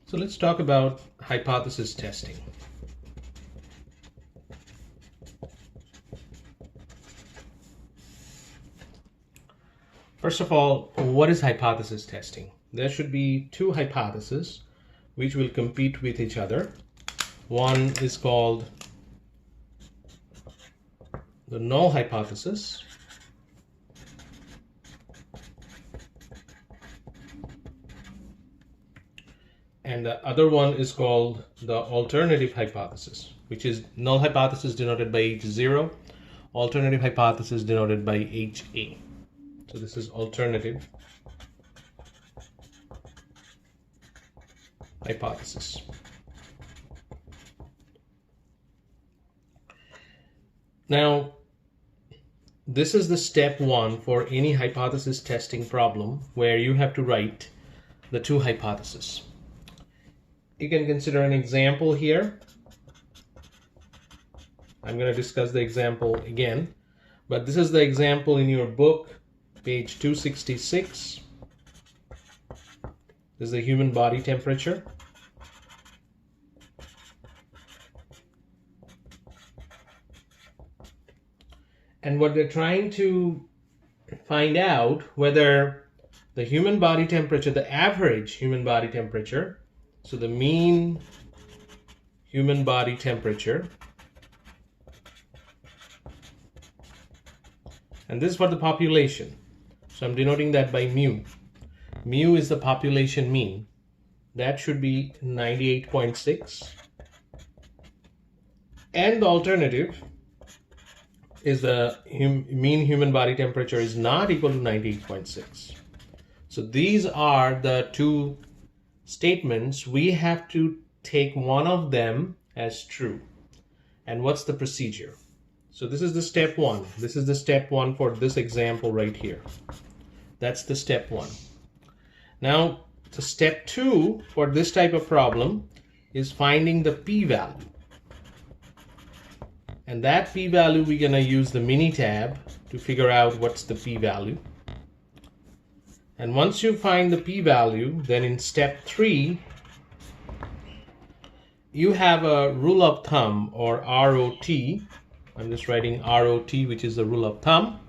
So let's talk about hypothesis testing. First of all, what is hypothesis testing? There should be two hypotheses which will compete with each other. One is called the null hypothesis, and the other one is called the alternative hypothesis, which is null hypothesis denoted by H0, alternative hypothesis denoted by HA. So this is alternative hypothesis. Now, this is the step one for any hypothesis testing problem where you have to write the two hypotheses. You can consider an example here. I'm going to discuss the example again, but this is the example in your book, page 266. This is the human body temperature. And what they're trying to find out whether the human body temperature, the average human body temperature, so the mean human body temperature, and this is for the population. So I'm denoting that by mu. Mu is the population mean. That should be 98.6. And the alternative is the mean human body temperature is not equal to 98.6. So these are the two statements. We have to take one of them as true. And what's the procedure? So this is the step one. This is the step one for this example right here. That's the step one. Now, the step two for this type of problem is finding the p-value. And that p-value, we're going to use the Minitab to figure out what's the p-value. And once you find the p-value, then in step three, you have a rule of thumb, or ROT. I'm just writing ROT, which is the rule of thumb.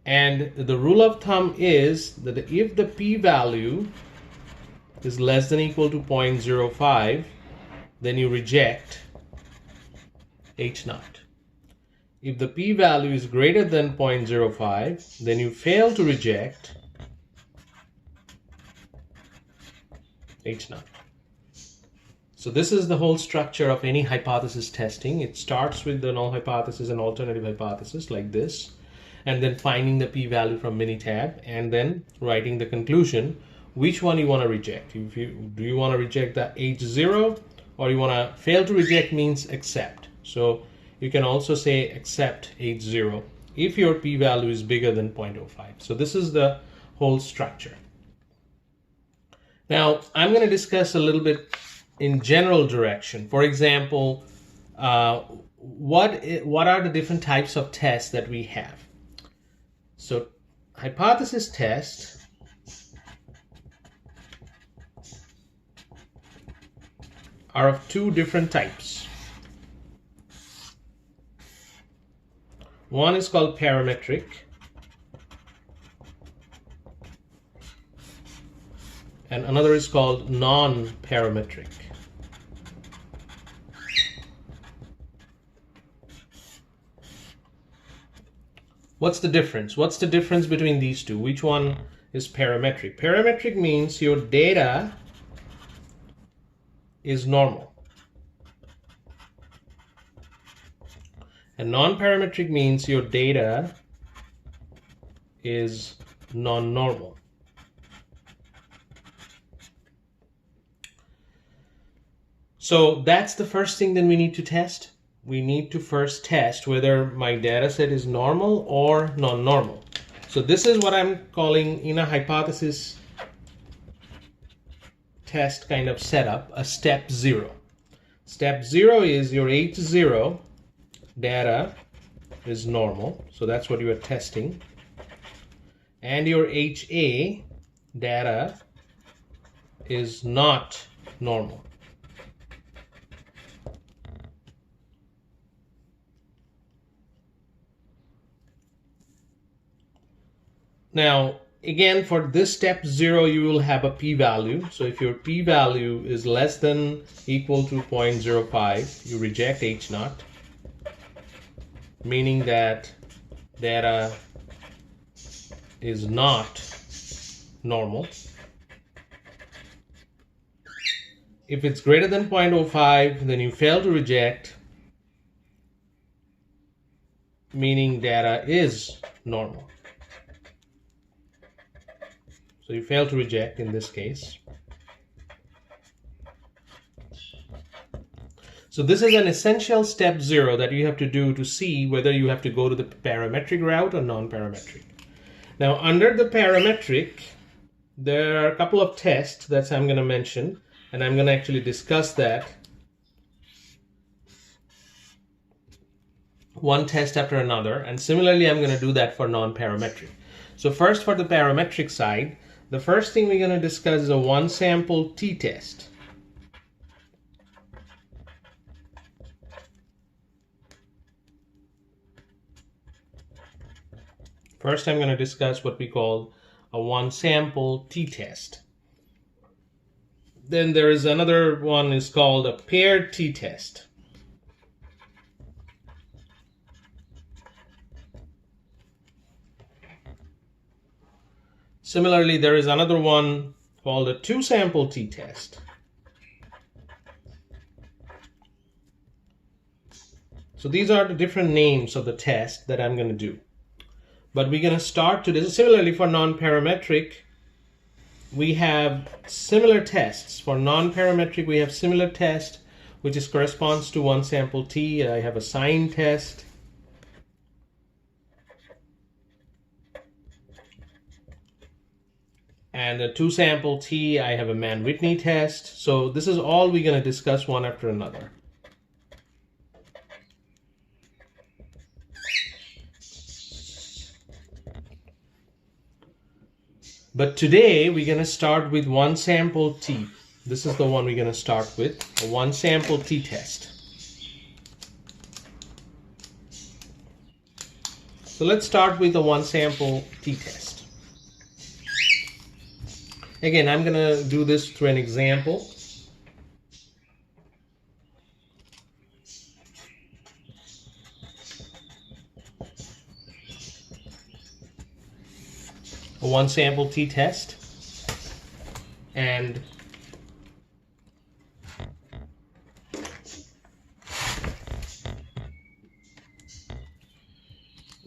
And the rule of thumb is that if the p-value is less than or equal to 0.05, then you reject H0. If the p-value is greater than 0.05, then you fail to reject H0. So this is the whole structure of any hypothesis testing. It starts with the null hypothesis and alternative hypothesis like this, and then finding the p-value from Minitab, and then writing the conclusion, which one you want to reject. Do you want to reject the H0, or you want to fail to reject means accept. So you can also say accept H0 if your p-value is bigger than 0.05. So this is the whole structure. Now I'm going to discuss a little bit in general direction. For example, what are the different types of tests that we have? So hypothesis tests are of two different types. One is called parametric, and another is called non-parametric. What's the difference? What's the difference between these two? Which one is parametric? Parametric means your data is normal. And non-parametric means your data is non-normal. So that's the first thing that we need to test. We need to first test whether my data set is normal or non-normal. So this is what I'm calling, in a hypothesis test kind of setup, a step zero. Step zero is your H0 data is normal, so that's what you are testing, and your HA data is not normal. Now, again, for this step 0, you will have a p-value. So if your p-value is less than equal to 0.05, you reject H0, meaning that data is not normal. If it's greater than 0.05, then you fail to reject, meaning data is normal. So you fail to reject in this case. So this is an essential step 0 that you have to do to see whether you have to go to the parametric route or non-parametric. Now, under the parametric, there are a couple of tests that I'm going to mention, and I'm going to actually discuss that one test after another. And similarly, I'm going to do that for non-parametric. So first, for the parametric side, the first thing we're going to discuss is a one-sample t-test. First, I'm going to discuss what we call a one-sample t-test. Then there is another one is called a paired t-test. Similarly, there is another one called a two-sample t-test. So these are the different names of the test that I'm going to do. But we're going to start today. Similarly, for non-parametric, we have similar tests. For non-parametric, we have similar test, which corresponds to one sample t. I have a sign test. And a two sample t, I have a Mann-Whitney test. So this is all we're going to discuss one after another. But today we're going to start with one sample t. This is the one we're going to start with, a one sample t-test. So let's start with a one sample t-test. Again, I'm going to do this through an example. A one sample t-test. And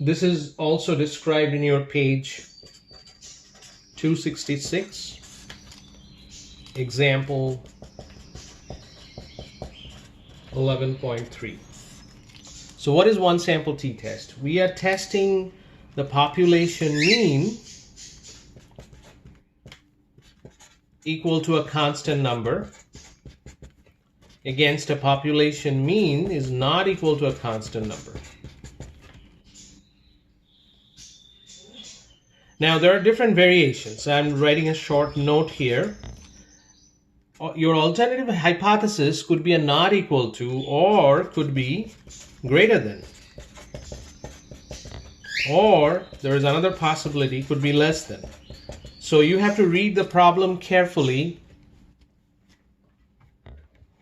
this is also described in your page 266. Example 11.3. So what is one sample t-test? We are testing the population mean equal to a constant number against a population mean is not equal to a constant number. Now there are different variations. I'm writing a short note here. Your alternative hypothesis could be a not equal to, or could be greater than. Or there is another possibility, could be less than. So you have to read the problem carefully,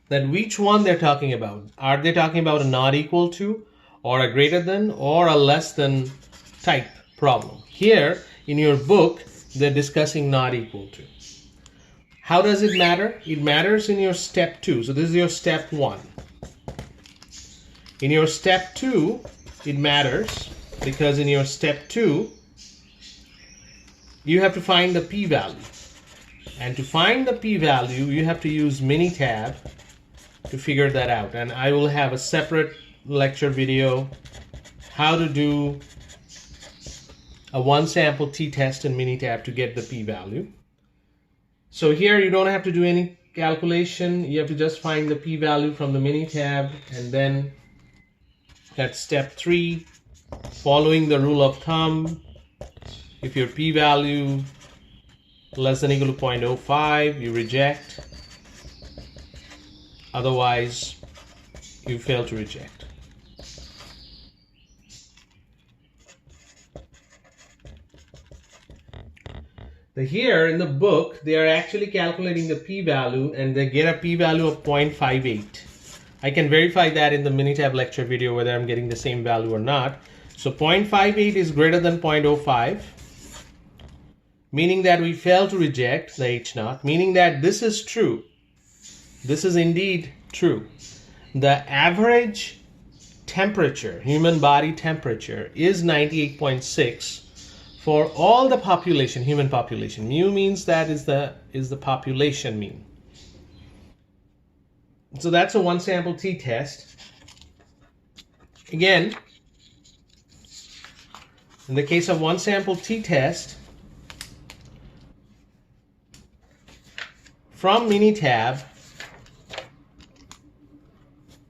that which one they're talking about. Are they talking about a not equal to, or a greater than, or a less than type problem? Here in your book, they're discussing not equal to. How does it matter? It matters in your step 2. So this is your step 1. In your step 2, it matters because in your step 2, you have to find the p-value. And to find the p-value, you have to use Minitab to figure that out. And I will have a separate lecture video how to do a one sample t-test in Minitab to get the p-value. So here you don't have to do any calculation. You have to just find the p-value from the Minitab, and then at step 3, following the rule of thumb, if your p-value less than equal to 0.05, you reject. Otherwise, you fail to reject. Here in the book, they are actually calculating the p-value and they get a p-value of 0.58. I can verify that in the Minitab lecture video whether I'm getting the same value or not. So 0.58 is greater than 0.05, meaning that we fail to reject the H0, meaning that this is true. This is indeed true. The average temperature, human body temperature, is 98.6 for all the population, human population. Mu means that is the population mean. So that's a one sample t-test. Again, in the case of one sample t-test, from Minitab,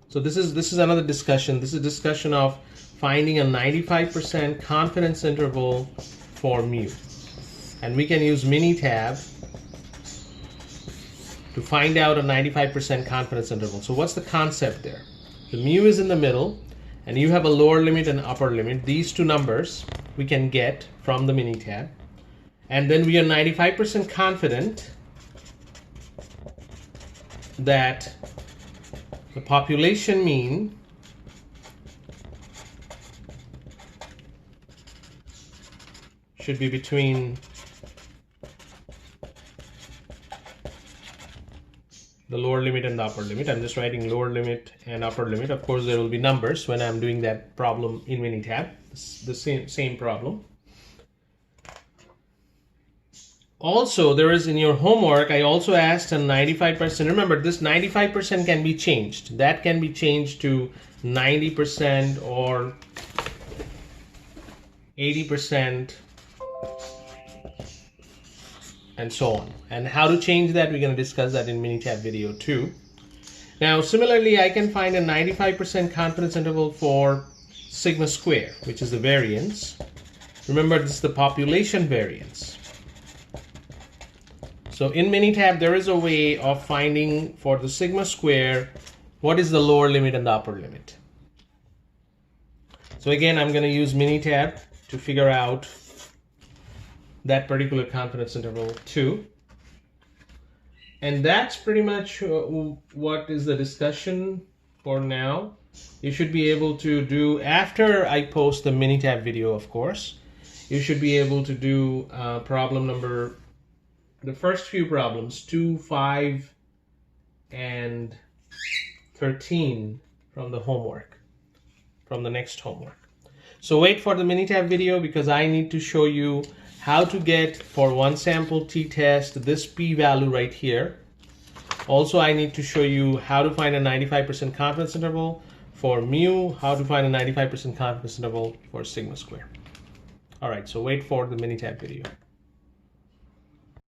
so this is another discussion. This is a discussion of finding a 95% confidence interval for mu. And we can use Minitab to find out a 95% confidence interval. So what's the concept there? The mu is in the middle, and you have a lower limit and upper limit. These two numbers we can get from the Minitab. And then we are 95% confident that the population mean should be between the lower limit and the upper limit. I'm just writing lower limit and upper limit. Of course, there will be numbers when I'm doing that problem in Minitab, the same problem. Also, there is in your homework, I also asked a 95%. Remember, this 95% can be changed. That can be changed to 90% or 80%. And so on. And how to change that, we're going to discuss that in Minitab video 2. Now, similarly, I can find a 95% confidence interval for sigma square, which is the variance. Remember, this is the population variance. So in Minitab, there is a way of finding for the sigma square, what is the lower limit and the upper limit. So again, I'm going to use Minitab to figure out that particular confidence interval 2. And that's pretty much what is the discussion for now. You should be able to do, after I post the Minitab video, of course, you should be able to do problem number, the first few problems, 2, 5, and 13 from the homework, from the next homework. So wait for the Minitab video because I need to show you how to get for one sample t-test this p-value right here. Also, I need to show you how to find a 95% confidence interval for mu, how to find a 95% confidence interval for sigma square. All right, so wait for the Minitab video.